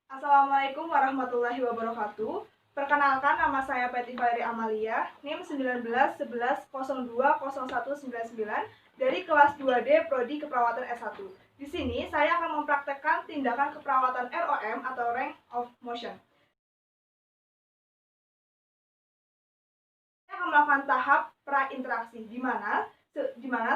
Assalamualaikum warahmatullahi wabarakatuh. Perkenalkan, nama saya Peti Valeri Amalia, NIM 1911-020199 dari kelas 2D Prodi Keperawatan S1. Di sini saya akan mempraktekkan tindakan keperawatan ROM atau Range of Motion. Saya akan melakukan tahap pra-interaksi, di mana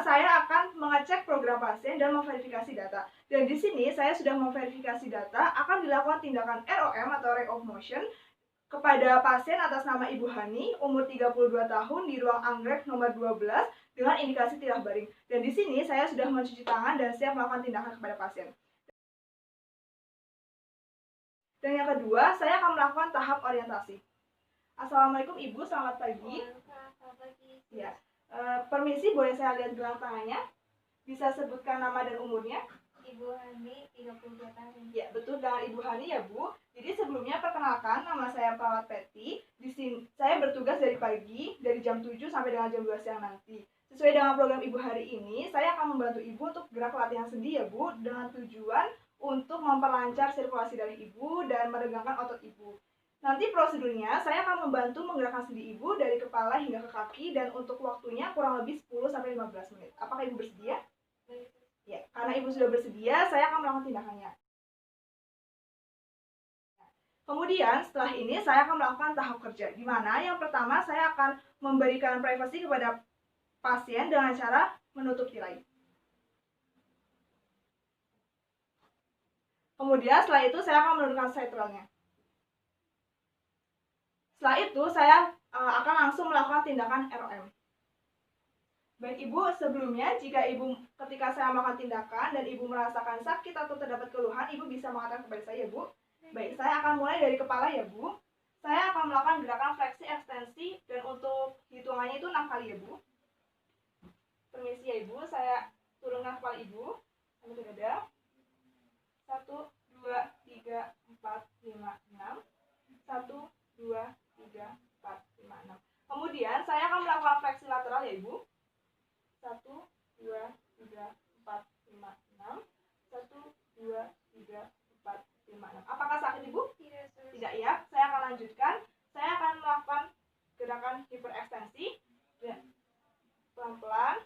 saya akan mengecek program pasien dan memverifikasi data. Dan di sini saya sudah memverifikasi data, akan dilakukan tindakan ROM atau Range of Motion kepada pasien atas nama Ibu Hani, umur 32 tahun, di ruang anggrek nomor 12 dengan indikasi tilah baring. Dan di sini saya sudah mencuci tangan dan siap melakukan tindakan kepada pasien. Dan yang kedua, saya akan melakukan tahap orientasi. Assalamualaikum Ibu, selamat pagi. Selamat pagi. Ya, permisi, boleh saya lihat gelang tangannya? Bisa sebutkan nama dan umurnya? Ibu Hani, 32 tahun. Ya, betul, dengan Ibu Hani ya, Bu. Jadi sebelumnya perkenalkan, nama saya Perawat Peti. Di sini saya bertugas dari pagi, dari jam 7 sampai dengan jam 2 siang nanti. Sesuai dengan program Ibu hari ini, saya akan membantu Ibu untuk gerak latihan sendi ya, Bu, dengan tujuan untuk memperlancar sirkulasi dari Ibu dan meregangkan otot Ibu. Nanti prosedurnya, saya akan membantu menggerakkan sendi Ibu dari kepala hingga ke kaki dan untuk waktunya kurang lebih 10 sampai 15 menit. Apakah Ibu bersedia? Ya, karena Ibu sudah bersedia, saya akan melakukan tindakannya. Kemudian setelah ini saya akan melakukan tahap kerja, di mana yang pertama saya akan memberikan privasi kepada pasien dengan cara menutup tirai. Kemudian setelah itu saya akan menurunkan side-rollnya. Setelah itu saya akan langsung melakukan tindakan ROM. Baik Ibu, sebelumnya jika Ibu ketika saya melakukan tindakan dan Ibu merasakan sakit atau terdapat keluhan, Ibu bisa mengatakan kepada saya, Bu. Baik, saya akan mulai dari kepala ya, Bu. Saya akan melakukan gerakan fleksi ekstensi dan untuk hitungannya itu 6 kali ya, Bu. Permisi ya, Ibu, saya turunkan kepala Ibu sampai ke dada. 1, 2, 3, 4, 5, 6. 1, 2, 3, 4, 5, 6. Kemudian saya akan melakukan fleksi lateral ya, Ibu. 1, 2, 3, 4, 5, 6. 1, 2, 3, 4, 5, 6. Apakah sakit Ibu? Tidak ya. Saya akan lanjutkan. Saya akan melakukan gerakan hiperekstensi. Pelan-pelan.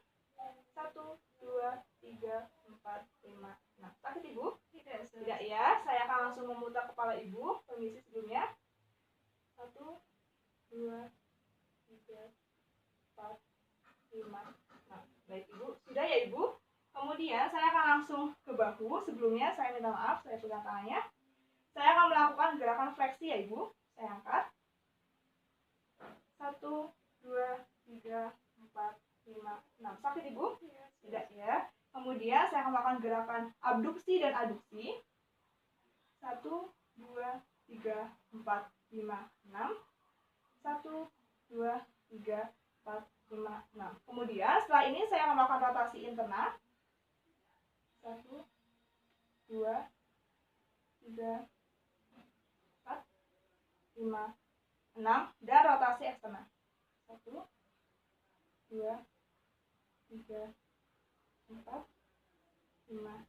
1, 2, 3, 4, 5, 6. Sakit Ibu? Tidak ya. Saya akan langsung memutar kepala Ibu. Permisi sebelumnya. 1, 2, 3, 4, 5, 6. Baik Ibu. Sudah ya Ibu? Kemudian saya akan langsung ke bahu. Sebelumnya saya minta maaf, saya pegang tangannya. Saya akan melakukan gerakan fleksi ya Ibu. Saya angkat. 1, 2, 3, 4, 5, 6. Sakit Ibu? Tidak ya. Kemudian saya akan melakukan gerakan abduksi dan aduksi. 1, 2, 3, 4, 5, 6. 1, 2, 3, 4, 5, 6. Kemudian setelah ini saya akan melakukan rotasi internal. 1, 2, 3, 4, 5, 6. Dan rotasi eksternal. 1, 2, 3, 4, 5,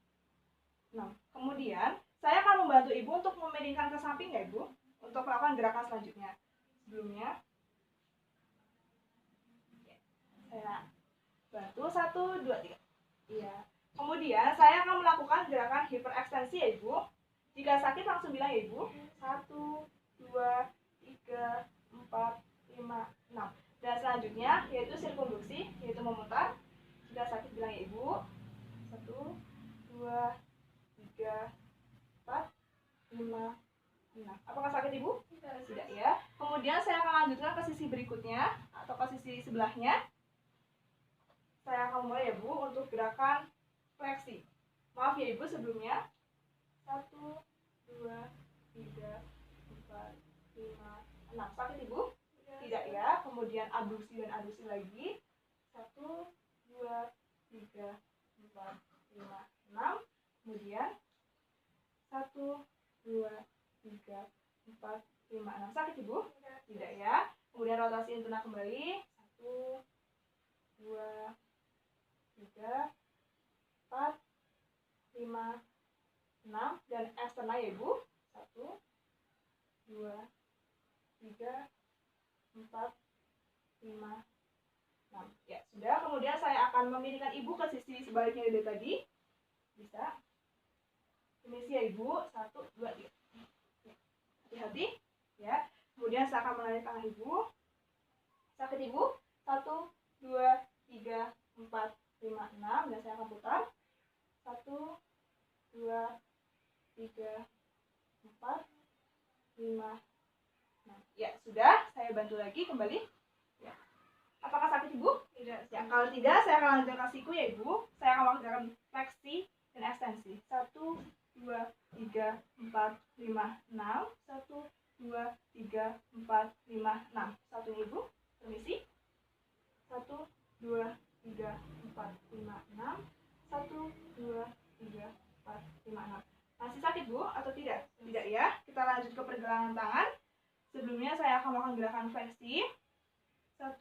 6. Kemudian saya akan membantu Ibu untuk memalingkan ke samping ya Ibu, untuk melakukan gerakan selanjutnya. Sebelumnya saya bantu 1, 2, 3. Iya. Kemudian saya akan melakukan gerakan hiperekstensi ya Ibu. Jika sakit langsung bilang ya Ibu. 1, 2, 3, 4, 5, 6. Dan selanjutnya yaitu sirkumduksi, yaitu memutar. Jika sakit bilang ya Ibu. 1, 2, 3, 4, 5, 6. Apakah sakit Ibu? Tidak ya. Kemudian saya akan lanjutkan ke sisi berikutnya atau ke sisi sebelahnya. Saya akan mulai ya Bu untuk gerakan fleksi. Maaf ya Ibu sebelumnya. 1, 2, 3, 4, 5, 6. Sakit Ibu? Tidak ya. Kemudian abduksi dan aduksi lagi. 1, 2, 3, 4, 5, 6. Kemudian 1, 2, 3, 4, 5, 6. Sakit Ibu? Tidak ya. Kemudian rotasi internal kembali. 1, 2, 3, 4, 5, 6. Dan eksternal ya Ibu. 1, 2, 3, 4, 5, 6. Ya, sudah. Kemudian saya akan memilihkan ibu ke sisi sebaliknya dari tadi. Bisa. Permisi ya ibu. 1, 2, 3. Hati-hati. Ya. Kemudian saya akan menarik tangan ibu. Sakit ibu. 1, 2, 3, 4, 5, 6. Dan saya akan putar. 1, 2, 3, 4, 5, 6. Ya, sudah. Saya bantu lagi kembali. Ya. Apakah sakit ibu? Tidak. Ya, kalau tidak, saya akan lanjutkan siku ya ibu. Saya akan mengerjakan fleksi dan ekstensi. 1, 2, 3, 4, 5, 6. 1, 2, 3, 4, 5, 6. Satunya ibu. Permisi. 1, 2, 3, 4, 5, 6. 1, 2, 3, 4, 5, 6. Masih sakit bu atau tidak? Tidak ya. Kita lanjut ke pergelangan tangan. Sebelumnya saya akan melakukan gerakan fleksi. 1,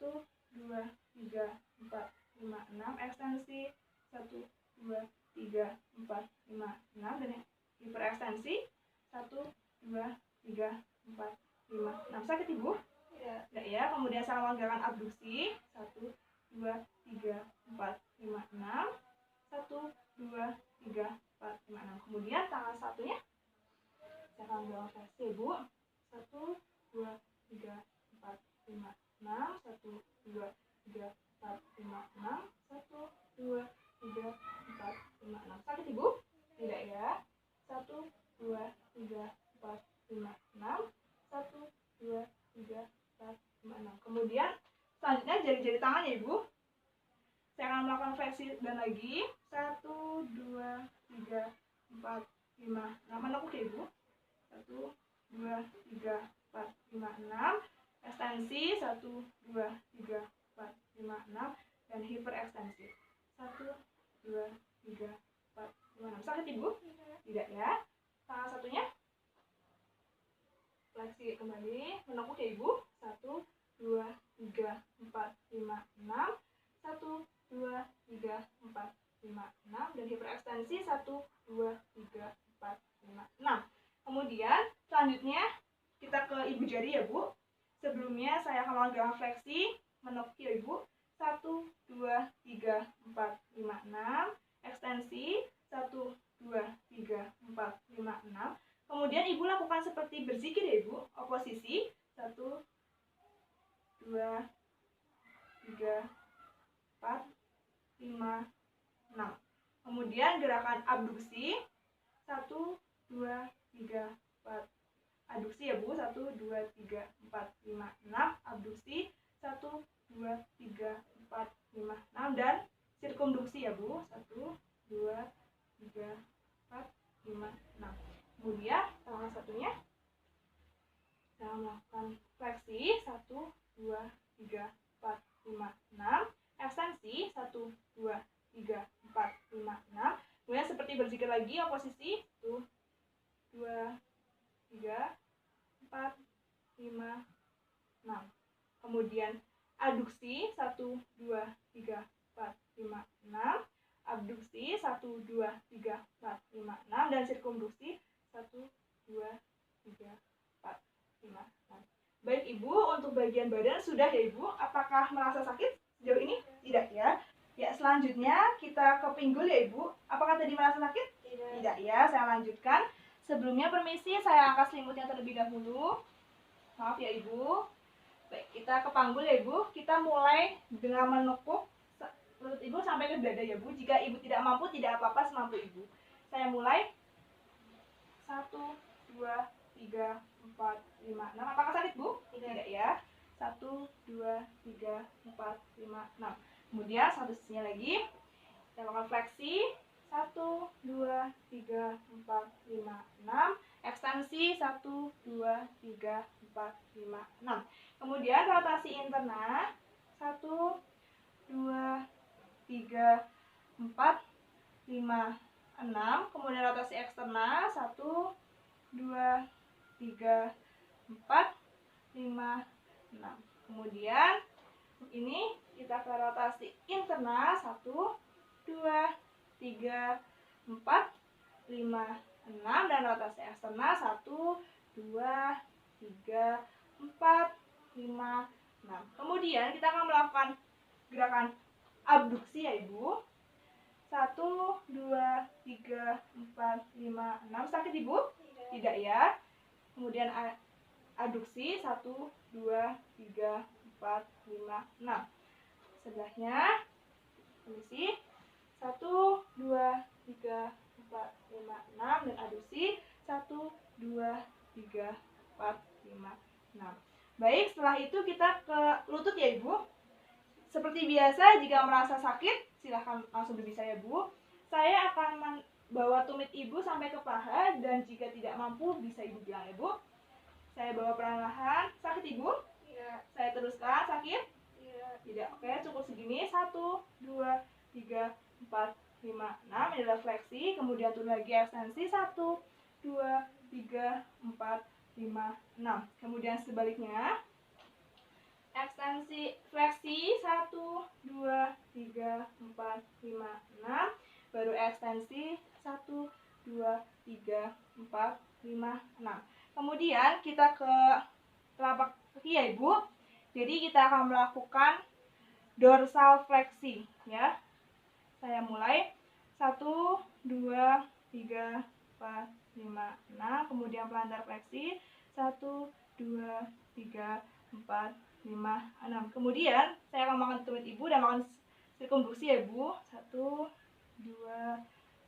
2, 3, 4, 5, 6. Ekstensi. 1, 2, 3, 4, 5, 6. Dan hiperekstensi. 1, 2, 3, 4, 5, 6. Sakit ibu? Tidak ya. Kemudian saya melakukan gerakan abduksi. 1, 2, 3, 4, 5, 6. 1, 2, 3, 4, 5, 6. Kemudian tangan satunya saya akan melakukan fleksi ibu. 1, 2, 3, 4, 5, 6. 1, 2, 3, 4, 5, 6. 1, 2, 3, 4, 5, 6. Sakit ibu? Tidak ya. 1, 2, 3, 4, 5, 6. 1, 2, 3, 4, 5, 6. Kemudian selanjutnya jari-jari tangan ya ibu. Saya akan melakukan fleksi dan lagi. 1, 2, 3, 4, 5, 6. Menekuk ya ibu. 1, 2, 3, 4, 5, 6. Ekstensi. 1, 2, 3, 4, 5, 6. Dan hiperekstensi. 1, 2, 3, 4, 5, 6. Sakit ibu? Tidak ya. Tangan satunya fleksi kembali. Menekuk ya ibu. 1, 2, 3, 4, 5, 6. 1, 2, 3, 4, 5, 6. Dan hiperekstensi. 1, 2, 3, 4, 5, 6. Kemudian selanjutnya kita ke ibu jari ya bu. Sebelumnya saya akan melakukan gerakan fleksi. Menekuk ya ibu. 1, 2, 3, 4, 5, 6. Ekstensi. 1, 2, 3, 4, 5, 6. Kemudian ibu lakukan seperti berzikir ya ibu. Oposisi. 1, 2, 3, 4, 5, 6. Kemudian gerakan abduksi. 1, 2, 3, 4. Aduksi ya bu. 1, 2, 3, 4, 5, 6. Abduksi. 1, 2, 3, 4, 5, 6. Dan sirkumduksi ya bu. 1, 2, 3, 4, 5, 6. Kemudian tangan satunya saya melakukan fleksi. 1, 2, 3, 4, 5, 6. Ekstensi. 1, 2, 3, 4, 5, 6. Kemudian seperti berzikir lagi oposisi. 1, 2, 3, 4, 5, 6. Kemudian aduksi. 1, 2, 3, 4, 5, 6. Abduksi. 1, 2, 3, 4, 5, 6. Dan sirkumduksi. 1, 2, 3, 4, 5, 6. Baik ibu, untuk bagian badan sudah ya ibu. Apakah merasa sakit sejauh ini? Tidak ya. Ya, selanjutnya kita ke pinggul ya ibu. Apakah tadi merasa sakit? Tidak ya. Saya lanjutkan. Sebelumnya permisi, saya angkat selimutnya terlebih dahulu. Maaf ya ibu. Baik, kita ke panggul ya ibu. Kita mulai dengan menekuk lutut ibu sampai ke dada ya bu. Jika ibu tidak mampu, tidak apa-apa, semampu ibu. Saya mulai. 1, 2, 3, 4, 5, 6. Apakah sakit bu? Tidak ya. 1, 2, 3, 4, 5, 6. Kemudian satu sisinya lagi. Kita lakukan fleksi. 1, 2, 3, 4, 5, 6. Ekstensi. 1, 2, 3, 4, 5, 6. Kemudian rotasi interna. 1, 2, 3, 4, 5, 6. Kemudian rotasi eksterna. 1, 2, 3, 4, 5, 6. Kemudian ini kita ke rotasi interna. 1, 2, 3, 4, 5, 6, dan rotasi eksternal 1, 2, 3, 4, 5, 6. Kemudian kita akan melakukan gerakan abduksi ya Ibu. 1, 2, 3, 4, 5, 6. Sakit Ibu? Tidak ya. Kemudian aduksi 1, 2, 3, 4, 5, 6. Sebelahnya permisi 1, 2, 3, 4, 5, 6, dan aduksi 1, 2, 3, 4, 5, 6. Baik, setelah itu kita ke lutut ya Ibu. Seperti biasa, jika merasa sakit silahkan langsung berdiri saya Bu. Saya akan bawa tumit Ibu sampai ke paha, dan jika tidak mampu bisa Ibu bilang ya Bu. Saya bawa perlahan. Sakit Ibu? Tidak. Saya teruskan. Sakit? Tidak. Tidak. Oke, cukup segini. 1, 2, 3, 4, 5, 6. Ini adalah fleksi. Kemudian turun lagi ekstensi. 1, 2, 3, 4, 5, 6. Kemudian sebaliknya. Ekstensi fleksi 1, 2, 3, 4, 5, 6. Baru ekstensi 1, 2, 3, 4, 5, 6. Kemudian kita ke telapak kaki ya Ibu. Jadi kita akan melakukan dorsal fleksi ya. Saya mulai 1, 2, 3, 4, 5, 6. Kemudian pelandar fleksi 1, 2, 3, 4, 5, 6. Kemudian saya akan makan tumit Ibu dan makan sirkumfleksi ya Ibu. 1, 2,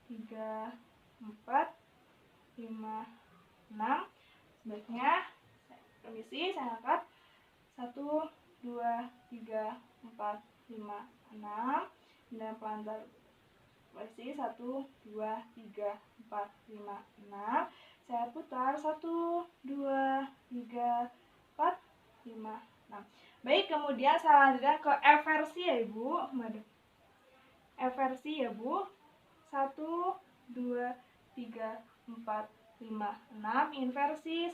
3, 4, 5, 6. Sebaiknya permisi saya angkat 1, 2, 3, 4, 5, 6, dan pelandar fleksi 1, 2, 3, 4, 5, 6. Saya putar 1, 2, 3, 4, 5, 6. Baik, kemudian saya lanjutkan ke eversi ya Ibu. Eversi ya Bu. 1, 2, 3, 4, 5, 6. Inversi 1,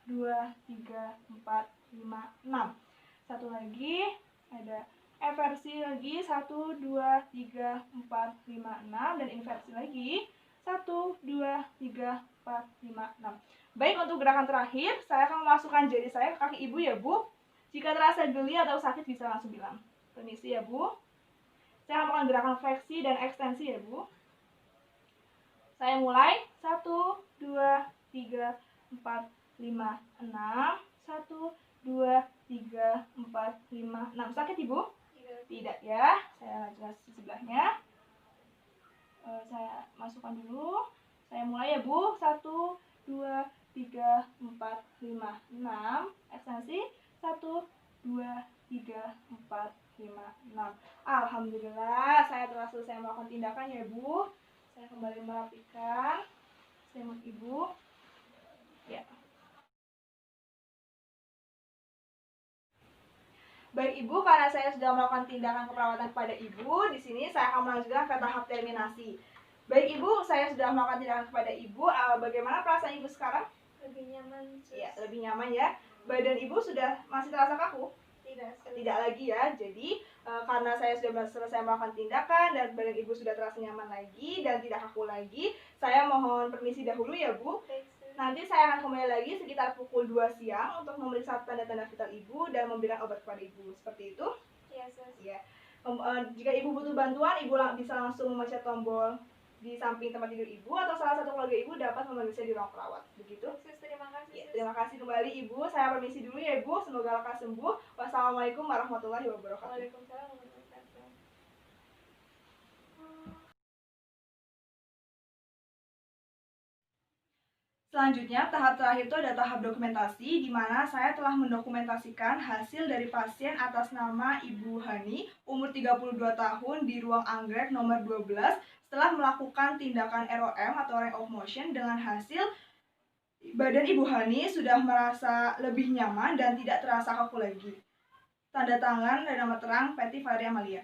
2, 3, 4, 5, 6. Satu lagi ada eversi lagi 1, 2, 3, 4, 5, 6, dan inversi lagi 1, 2, 3, 4, 5, 6. Baik, untuk gerakan terakhir saya akan memasukkan jari saya ke kaki Ibu ya Bu. Jika terasa geli atau sakit bisa langsung bilang. Permisi ya Bu. Saya akan melakukan gerakan fleksi dan ekstensi ya Bu. Saya mulai 1, 2, 3, 4, 5, 6. 1, 2, 3, 4, 5, 6. Sakit Ibu? Tidak. Tidak ya. Saya lanjutkan sebelahnya. Saya masukkan dulu. Saya mulai ya Bu. 1, 2, 3, 4, 5, 6. Ekstensi 1, 2, 3, 4, 5, 6. Alhamdulillah saya telah selesai melakukan tindakan ya Bu. Saya kembali merapikan selimut Ibu. Ya. Baik Ibu, karena saya sudah melakukan tindakan keperawatan kepada Ibu, di sini saya akan melanjutkan ke tahap terminasi. Baik Ibu, saya sudah melakukan tindakan kepada Ibu. Bagaimana perasaan Ibu sekarang? Lebih nyaman. Ya, lebih nyaman ya. Badan Ibu sudah masih terasa kaku? Tidak lagi ya. Jadi karena saya sudah selesai melakukan tindakan dan badan Ibu sudah terasa nyaman lagi dan tidak kaku lagi, saya mohon permisi dahulu ya Bu. Nanti saya akan kembali lagi sekitar pukul 2 siang untuk memeriksa tanda-tanda vital Ibu dan memberikan obat kepada Ibu. Seperti itu? Iya, Sus. Ya. Jika Ibu butuh bantuan, Ibu bisa langsung memencet tombol di samping tempat tidur Ibu, atau salah satu keluarga Ibu dapat memanggil saya di ruang perawat. Begitu? Sus, terima kasih. Ya, terima kasih kembali Ibu. Saya permisi dulu ya Ibu. Semoga lekas sembuh. Wassalamualaikum warahmatullahi wabarakatuh. Waalaikumsalam warahmatullahi wabarakatuh. Selanjutnya, tahap terakhir itu ada tahap dokumentasi, di mana saya telah mendokumentasikan hasil dari pasien atas nama Ibu Hani, umur 32 tahun, di ruang anggrek nomor 12, setelah melakukan tindakan ROM atau range of motion, dengan hasil badan Ibu Hani sudah merasa lebih nyaman dan tidak terasa kaku lagi. Tanda tangan dan nama terang Peti Valeria Amalia.